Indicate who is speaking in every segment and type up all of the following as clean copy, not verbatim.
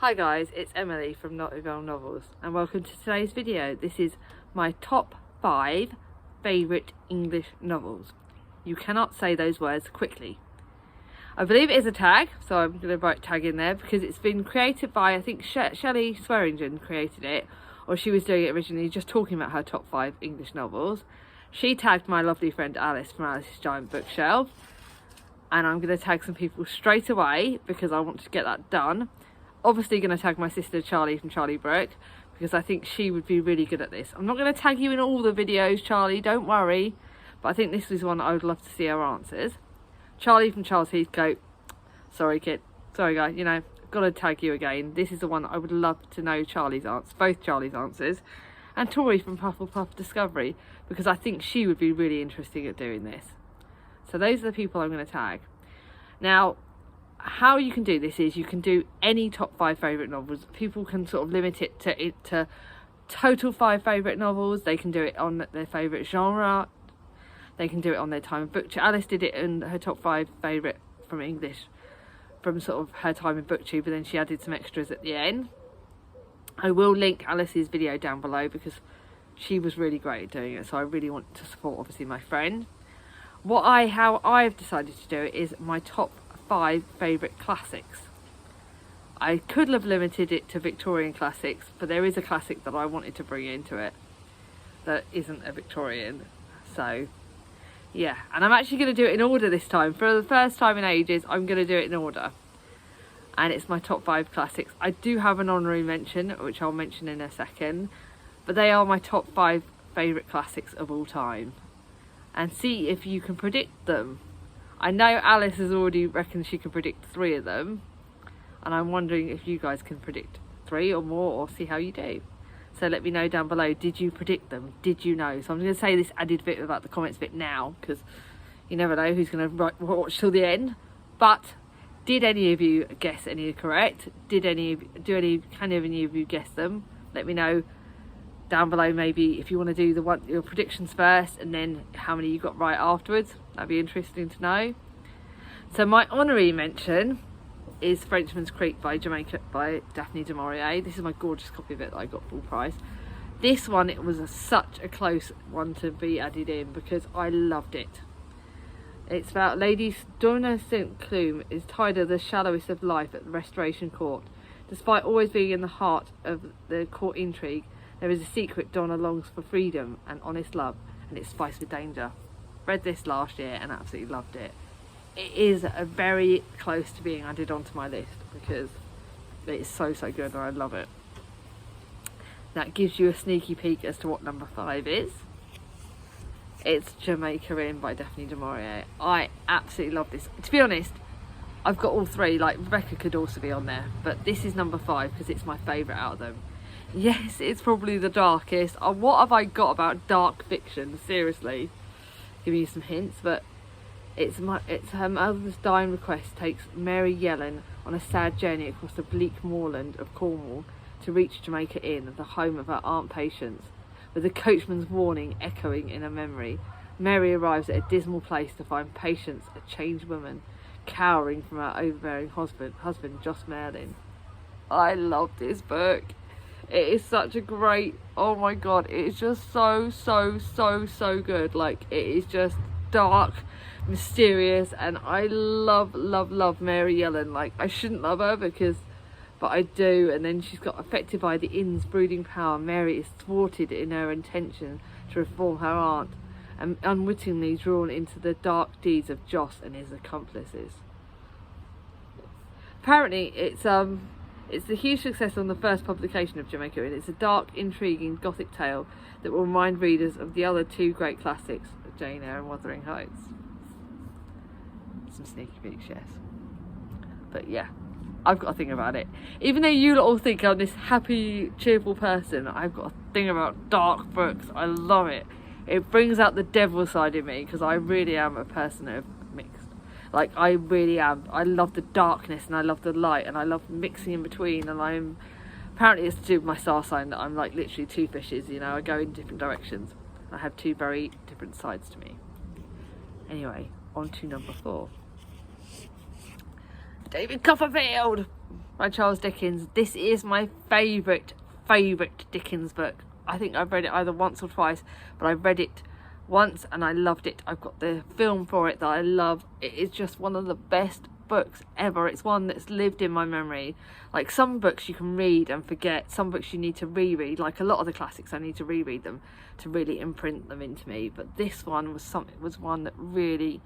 Speaker 1: Hi guys, it's Emily from Naughty Girl Novels and welcome to today's video. This is my top 5 favourite English novels. You cannot say those words quickly. I believe it is a tag, so I'm going to write tag in there because it's been created by, I think Shelley Swearingen created it, or she was doing it originally just talking about her top 5 English novels. She tagged my lovely friend Alice from Alice's Giant Bookshelf, and I'm going to tag some people straight away because I want to get that done. Obviously going to tag my sister Charlie from Charlie Brook because I think she would be really good at this. I'm not going to tag you in all the videos, Charlie, don't worry, but I think this is one I would love to see her answers. Charlie from Charles Heathcote, sorry kid, sorry guy, you know, got to tag you again. This is the one I would love to know Charlie's answers, both Charlie's answers, and Tori from Pufflepuff Discovery because I think she would be really interesting at doing this. So those are the people I'm going to tag. Now, how you can do this is you can do any top 5 favourite novels. People can sort of limit it to total 5 favourite novels. They can do it on their favourite genre. They can do it on their time in booktube. Alice did it in her top 5 favourite from English, from sort of her time in booktube, but then she added some extras at the end. I will link Alice's video down below because she was really great at doing it, so I really want to support obviously my friend. How I've decided to do it is my top 5 favourite classics. I could have limited it to Victorian classics, but there is a classic that I wanted to bring into it that isn't a Victorian, so yeah. And I'm actually going to do it in order this time. For the first time in ages, I'm going to do it in order, and it's my top 5 classics. I do have an honorary mention, which I'll mention in a second, but they are my top 5 favourite classics of all time, and see if you can predict them. I know Alice has already reckoned she can predict 3 of them, and I'm wondering if you guys can predict 3 or more, or see how you do. So let me know down below, did you predict them? Did you know? So I'm going to say this added bit about the comments bit now, because you never know who's going to watch till the end. But did any of you guess any correct? Can any of you guess them? Let me know down below, maybe if you want to do your predictions first and then how many you got right afterwards. That'd be interesting to know. So my honorary mention is Frenchman's Creek by Daphne du Maurier. This is my gorgeous copy of it that I got full price. This one, it was such a close one to be added in because I loved it. It's about Lady Donna St. Clume is tired of the shallowest of life at the Restoration Court. Despite always being in the heart of the court intrigue, there is a secret Donna longs for freedom and honest love, and it's spiced with danger. Read this last year and absolutely loved it. It is very close to being added onto my list because it is so good and I love it. That gives you a sneaky peek as to what number 5 is. It's Jamaica Inn by Daphne du Maurier. I absolutely love this. To be honest, I've got all 3, like Rebecca could also be on there, but this is number 5 because it's my favourite out of them. Yes, it's probably the darkest. What have I got about dark fiction? Seriously. Giving you some hints, but it's her mother's dying request takes Mary Yellen on a sad journey across the bleak moorland of Cornwall to reach Jamaica Inn, the home of her Aunt Patience. With the coachman's warning echoing in her memory, Mary arrives at a dismal place to find Patience, a changed woman, cowering from her overbearing husband Joss Merlin. I love this book. It is such a great, oh my god, it is just so good. Like, it is just dark, mysterious, and I love Mary Yellen. Like, I shouldn't love her but I do. And then she's got affected by the inn's brooding power. Mary is thwarted in her intention to reform her aunt and unwittingly drawn into the dark deeds of Joss and his accomplices. Apparently it's the huge success on the first publication of Jamaica Inn. It's a dark, intriguing gothic tale that will remind readers of the other 2 great classics, Jane Eyre and Wuthering Heights. Some sneaky peeks, yes. But yeah, I've got a thing about it. Even though you all think I'm this happy, cheerful person, I've got a thing about dark books. I love it. It brings out the devil side in me because I really am a person of mixed. Like, I really am. I love the darkness and I love the light and I love mixing in between, and apparently it's to do with my star sign that I'm like literally 2 fishes, you know. I go in different directions. I have 2 very different sides to me. Anyway, on to number 4. David Copperfield by Charles Dickens. This is my favourite Dickens book. I think I've read it either once or twice, but I've read it once and I loved it. I've got the film for it that I love. It is just one of the best books ever. It's one that's lived in my memory. Like some books you can read and forget, some books you need to reread. Like a lot of the classics I need to reread them to really imprint them into me, but this one was one that really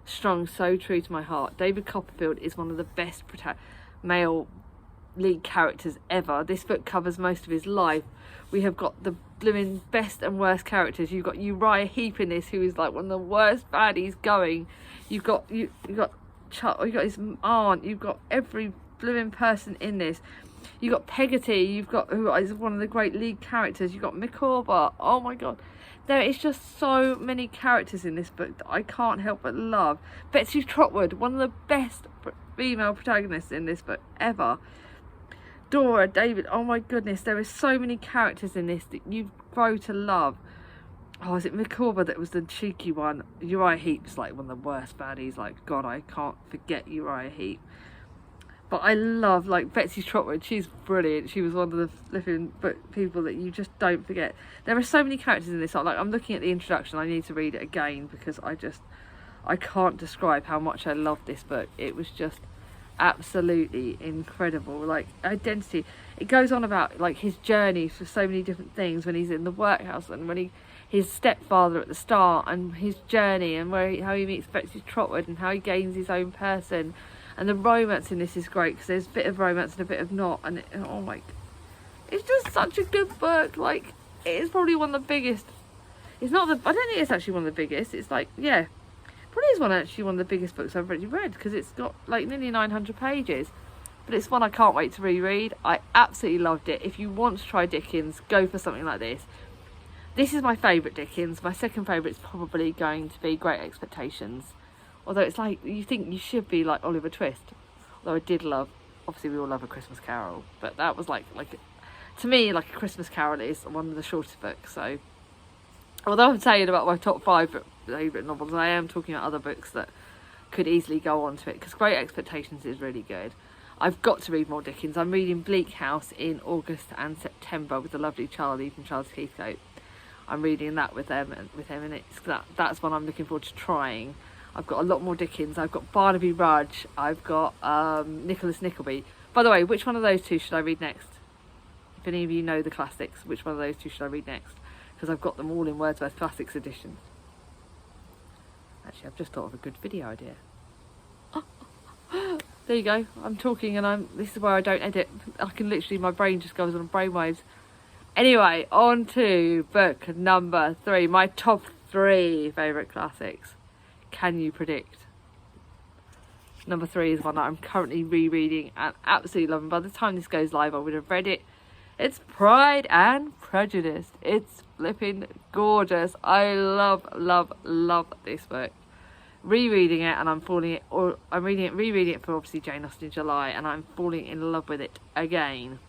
Speaker 1: strung so true to my heart. David Copperfield is one of the best male lead characters ever. This book covers most of his life. We have got the blooming best and worst characters. You've got Uriah Heep in this, who is like one of the worst baddies going. You've got his aunt. You've got every blooming person in this. You've got Peggotty. You've got, who is one of the great lead characters. You've got Micawber. Oh my god, there is just so many characters in this book that I can't help but love. Betsy Trotwood, one of the best female protagonists in this book ever. Dora, David, oh my goodness, there are so many characters in this that you grow to love. Oh, is it Micawber that was the cheeky one? Uriah Heep's like one of the worst baddies. Like, God, I can't forget Uriah Heep. But I love, like, Betsy Trotwood. She's brilliant. She was one of the flipping people that you just don't forget. There are so many characters in this. Like, I'm looking at the introduction. I need to read it again because I can't describe how much I love this book. It was just absolutely incredible. Like, identity, it goes on about like his journey for so many different things, when he's in the workhouse and when his stepfather at the start, and his journey, and how he meets Betsy Trotwood and how he gains his own person. And the romance in this is great because there's a bit of romance and a bit of not, and oh my, it's just such a good book. Like, it is probably one of the biggest. It's not I don't think it's actually one of the biggest. It's like, yeah, probably is one of the biggest books I've already read, because it's got like nearly 900 pages. But it's one I can't wait to reread. I absolutely loved it. If you want to try Dickens, go for something like this. This is my favourite Dickens. My second favourite is probably going to be Great Expectations. Although it's like, you think you should be like Oliver Twist. Although I did love, obviously we all love A Christmas Carol, but that was like to me, like A Christmas Carol is one of the shortest books. So although I'm saying about my top 5 favourite novels, I am talking about other books that could easily go on to it, because Great Expectations is really good. I've got to read more Dickens. I'm reading Bleak House in August and September with the lovely Charlie from Charles Heathcote. I'm reading that with him, and that's one I'm looking forward to trying. I've got a lot more Dickens. I've got Barnaby Rudge. I've got Nicholas Nickleby. By the way, which one of those two should I read next? If any of you know the classics, which one of those two should I read next? Because I've got them all in Wordsworth Classics edition. Actually, I've just thought of a good video idea. There you go. I'm talking and this is where I don't edit. I can literally, my brain just goes on brainwaves. Anyway, on to book number 3. My top 3 favourite classics. Can you predict? Number 3 is one that I'm currently rereading and absolutely loving. By the time this goes live, I would have read it. It's Pride and Prejudice. It's flipping gorgeous. I love this book. Rereading it, and I'm rereading it for obviously Jane Austen July, and I'm falling in love with it again.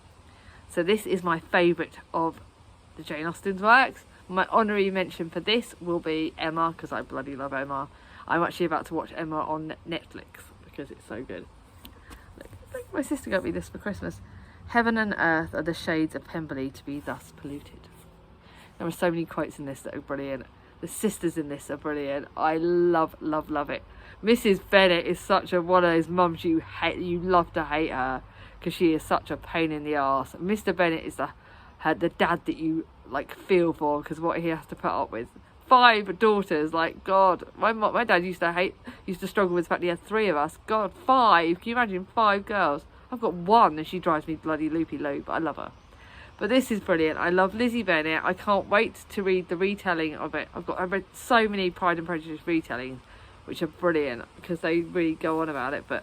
Speaker 1: So this is my favourite of the Jane Austen's works. My honorary mention for this will be Emma, because I bloody love Emma. I'm actually about to watch Emma on Netflix because it's so good. Look, my sister got me this for Christmas. Heaven and earth are the shades of Pemberley to be thus polluted. There are so many quotes in this that are brilliant. The sisters in this are brilliant. I love it. Mrs. Bennet is such one of those mums you love to hate her, because she is such a pain in the arse. Mr. Bennet is the dad that you like feel for, because what he has to put up with. 5 daughters, like, God, my dad used to struggle with the fact he had 3 of us. God, 5, can you imagine 5 girls? I've got 1 and she drives me bloody loopy-loo, but I love her. But this is brilliant. I love Lizzie Bennet. I can't wait to read the retelling of it. I've read so many Pride and Prejudice retellings, which are brilliant because they really go on about it. But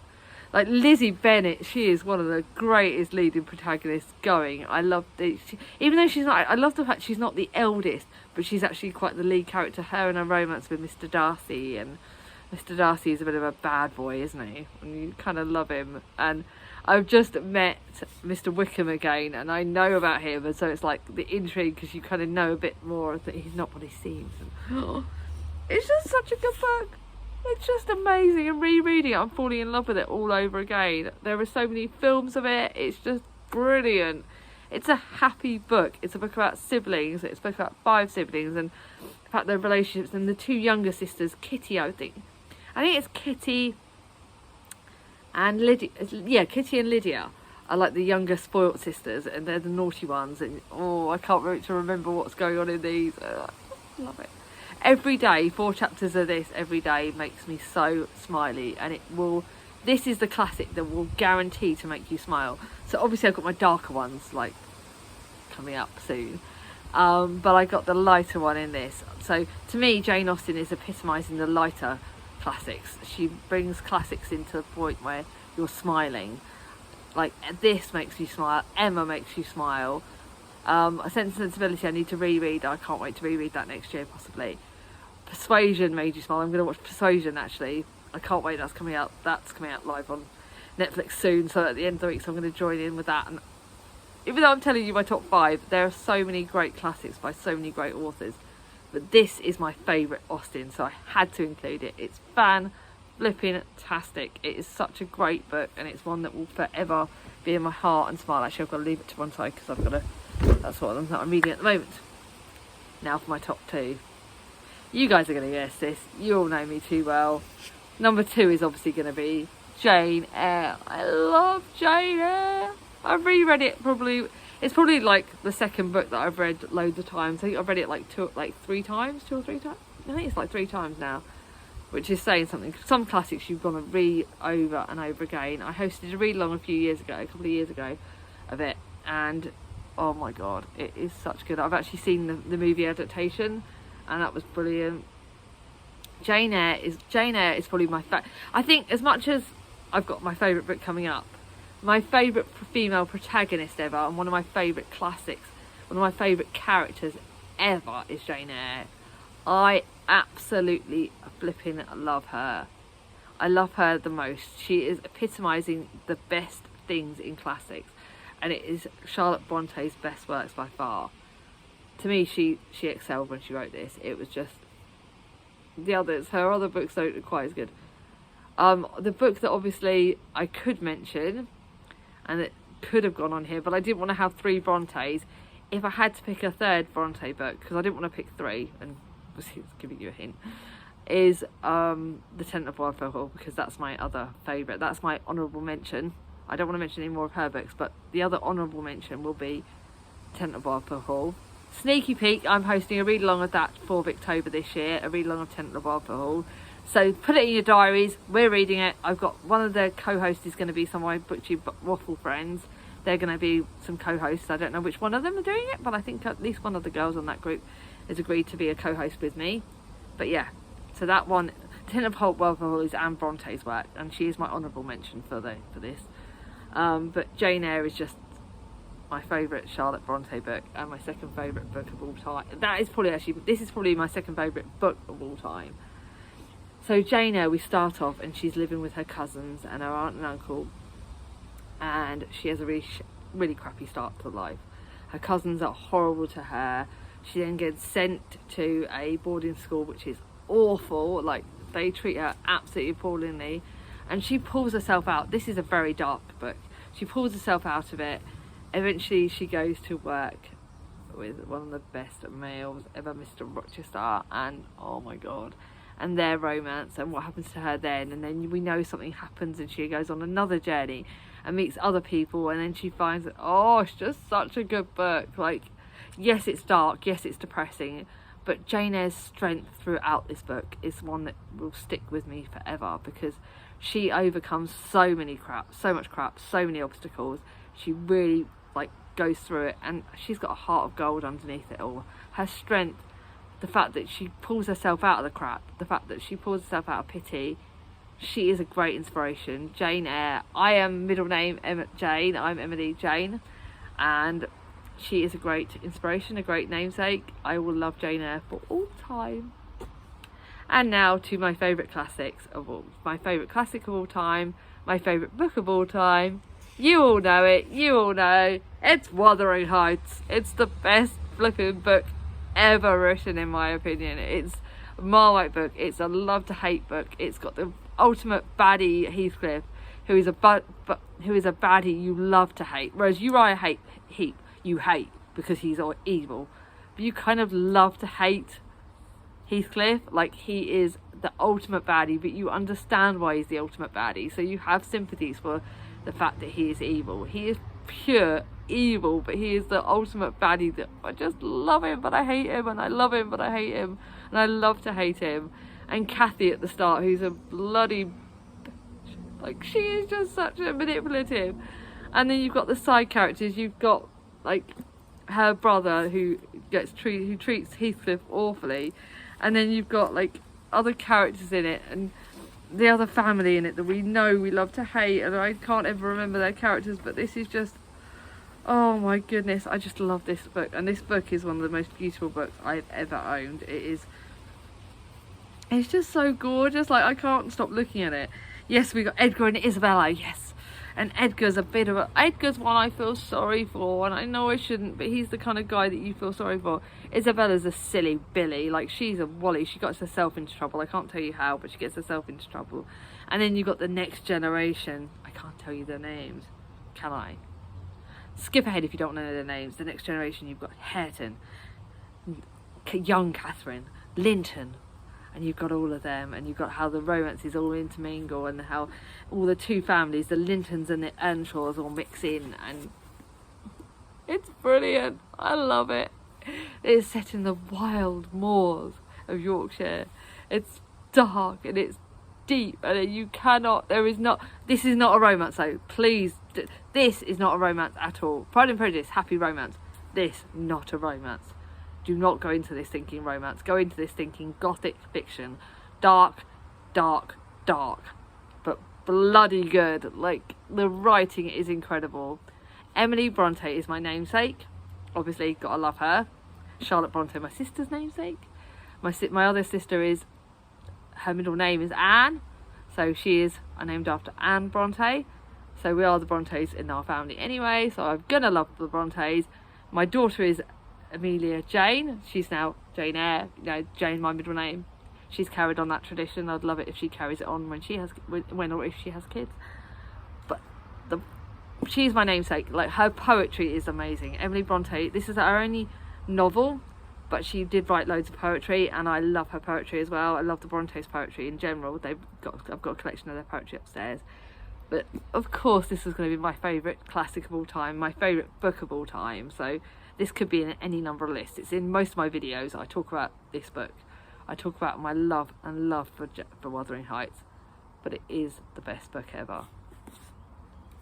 Speaker 1: like Lizzie Bennet, she is one of the greatest leading protagonists going. I love even though she's not, I love the fact she's not the eldest, but she's actually quite the lead character. Her and her romance with Mr. Darcy, and Mr. Darcy is a bit of a bad boy, isn't he? And you kind of love him. And I've just met Mr. Wickham again, and I know about him, and so it's like the intrigue, because you kind of know a bit more that he's not what he seems. And, it's just such a good book. It's just amazing, and rereading it, I'm falling in love with it all over again. There are so many films of it. It's just brilliant. It's a happy book. It's a book about siblings. It's a book about 5 siblings and about their relationships, and the 2 younger sisters, Kitty, I think it's Kitty and Lydia. Yeah, Kitty and Lydia are like the younger spoilt sisters, and they're the naughty ones. And I can't wait to remember what's going on in these. I love it. Every day, 4 chapters of this every day makes me so smiley, and this is the classic that will guarantee to make you smile. So obviously I've got my darker ones like coming up soon, but I got the lighter one in this. So to me, Jane Austen is epitomising the lighter classics. She brings classics into the point where you're smiling. Like, this makes you smile, Emma makes you smile. A Sense and Sensibility I need to reread. I can't wait to reread that next year possibly. Persuasion made you smile. I'm going to watch Persuasion actually. I can't wait, that's coming out live on Netflix soon, so at the end of the week, so I'm going to join in with that. And even though I'm telling you my top 5, there are so many great classics by so many great authors, but this is my favourite Austen, so I had to include it. It's fan-flipping-tastic. It is such a great book, and it's one that will forever be in my heart and smile. Actually, I've got to leave it to one side because that's what I'm reading at the moment. Now for my top 2. You guys are going to guess this. You all know me too well. Number 2 is obviously going to be Jane Eyre. I love Jane Eyre. I've reread it it's probably like the second book that I've read loads of times. I think I've read it like 2 or 3 times. I think it's like 3 times now, which is saying something. Some classics you've got to read over and over again. I hosted a read along a couple of years ago of it, and oh my god, it is such good. I've actually seen the movie adaptation, and that was brilliant. Jane Eyre is probably my I think, as much as I've got my favourite book coming up, my favourite female protagonist ever, and one of my favourite classics, one of my favourite characters ever is Jane Eyre. I absolutely flipping love her. I love her the most. She is epitomising the best things in classics, and it is Charlotte Bronte's best works by far. To me, she excelled when she wrote this. It was just, her other books don't quite as good. The book that obviously I could mention, and it could have gone on here, but I didn't want to have 3 Brontes. If I had to pick a 3rd Bronte book, because I didn't want to pick 3, and it's giving you a hint, is The Tenant of Wildfell Hall, because that's my other favourite. That's my honourable mention. I don't want to mention any more of her books, but the other honourable mention will be Tenant of Wildfell Hall. Sneaky peek, I'm hosting a read along of that for October this year, a read along of Tenant of Wildfell Hall. So put it in your diaries, we're reading it. I've got one of the co-hosts is going to be some of my BookTube waffle friends. They're going to be some co-hosts. I don't know which one of them are doing it, but I think at least one of the girls on that group has agreed to be a co-host with me. But yeah, so that one, Tenant of Wildfell Hall, is Anne Bronte's work, and she is my honourable mention for this. But Jane Eyre is just my favourite Charlotte Bronte book, and my second favourite book of all time. This is probably my second favourite book of all time. So Jane Eyre, we start off and she's living with her cousins and her aunt and uncle, and she has a really crappy start to life. Her cousins are horrible to her. She then gets sent to a boarding school, which is awful. Like, they treat her absolutely appallingly, and she pulls herself out. This is a very dark book. She pulls herself out of it. Eventually she goes to work with one of the best males ever, Mr. Rochester, and oh my god, and their romance and what happens to her then, and then we know something happens and she goes on another journey and meets other people, and then she finds that, oh, it's just such a good book. Like, yes, it's dark, yes, it's depressing, but Jane Eyre's strength throughout this book is one that will stick with me forever, because she overcomes so much crap, so many obstacles. She really goes through it, and she's got a heart of gold underneath it all. Her strength, the fact that she pulls herself out of the crap, the fact that she pulls herself out of pity, she is a great inspiration. Jane Eyre, I am middle name Jane, I'm Emily Jane, and she is a great inspiration, a great namesake. I will love Jane Eyre for all time. And now to my favourite classics of all. My favourite classic of all time, my favourite book of all time. You all know it, you all know. It's Wuthering Heights. It's the best flipping book ever written, in my opinion. It's Marmite book. It's a love to hate book. It's got the ultimate baddie Heathcliff, who is a baddie you love to hate, whereas Uriah Heep you hate because he's all evil, but you kind of love to hate Heathcliff. Like, he is the ultimate baddie, but you understand why he's the ultimate baddie, so you have sympathies for the fact that he is evil. He is pure evil, but he is the ultimate baddie that I just love him but I hate him, and I love him but I hate him, and I love to hate him. And Kathy at the start, who's a bloody, like, she is just such a manipulative. And then you've got the side characters. You've got, like, her brother who treats Heathcliff awfully, and then you've got, like, other characters in it and the other family in it that we know we love to hate, and I can't ever remember their characters, but this is just, oh my goodness, I just love this book. And this book is one of the most beautiful books I've ever owned. It's just so gorgeous, like, I can't stop looking at it. Yes, we got Edgar and Isabella, yes. And Edgar's one I feel sorry for, and I know I shouldn't, but he's the kind of guy that you feel sorry for. Isabella's a silly Billy, like, she's a Wally. She got herself into trouble. I can't tell you how, but she gets herself into trouble. And then you've got the next generation. I can't tell you their names, can I? Skip ahead if you don't know their names. The next generation, you've got Hareton, young Catherine, Linton, and you've got all of them, and you've got how the romances all intermingle, and how all the two families, the Lintons and the Earnshaws, all mix in, and it's brilliant. I love it. It is set in the wild moors of Yorkshire. It's dark and it's deep, and you cannot, this is not a romance though, please, this is not a romance at all. Pride and Prejudice, happy romance. This, not a romance. Do not go into this thinking romance. Go into this thinking gothic fiction. Dark, dark, dark, but bloody good. Like, the writing is incredible. Emily Bronte is my namesake. Obviously, gotta love her. Charlotte Bronte, my sister's namesake. My other sister her middle name is Anne, so I'm named after Anne Bronte. So we are the Brontes in our family anyway, so I'm gonna love the Brontes. My daughter is Amelia Jane. She's now Jane Eyre. You know, Jane, my middle name. She's carried on that tradition. I'd love it if she carries it on when or if she has kids. But she's my namesake. Like, her poetry is amazing. Emily Bronte, this is her only novel, but she did write loads of poetry, and I love her poetry as well. I love the Brontes' poetry in general. I've got a collection of their poetry upstairs. But of course, this is going to be my favourite classic of all time, my favourite book of all time. So this could be in any number of lists. It's in most of my videos. I talk about this book. I talk about my love for Wuthering Heights, but it is the best book ever.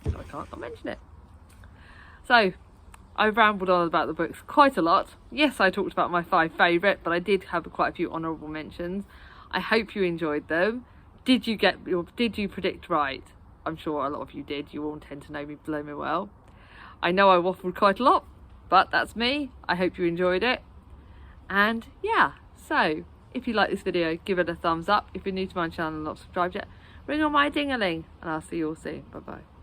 Speaker 1: So I can't not mention it. So I've rambled on about the books quite a lot. Yes, I talked about my 5 favourite, but I did have quite a few honourable mentions. I hope you enjoyed them. Did you predict right? I'm sure a lot of you did. You all tend to know me below me well. I know I waffled quite a lot, but that's me. I hope you enjoyed it. And yeah, so if you like this video, give it a thumbs up. If you're new to my channel and not subscribed yet, ring on my ding-a-ling, and I'll see you all soon. Bye bye.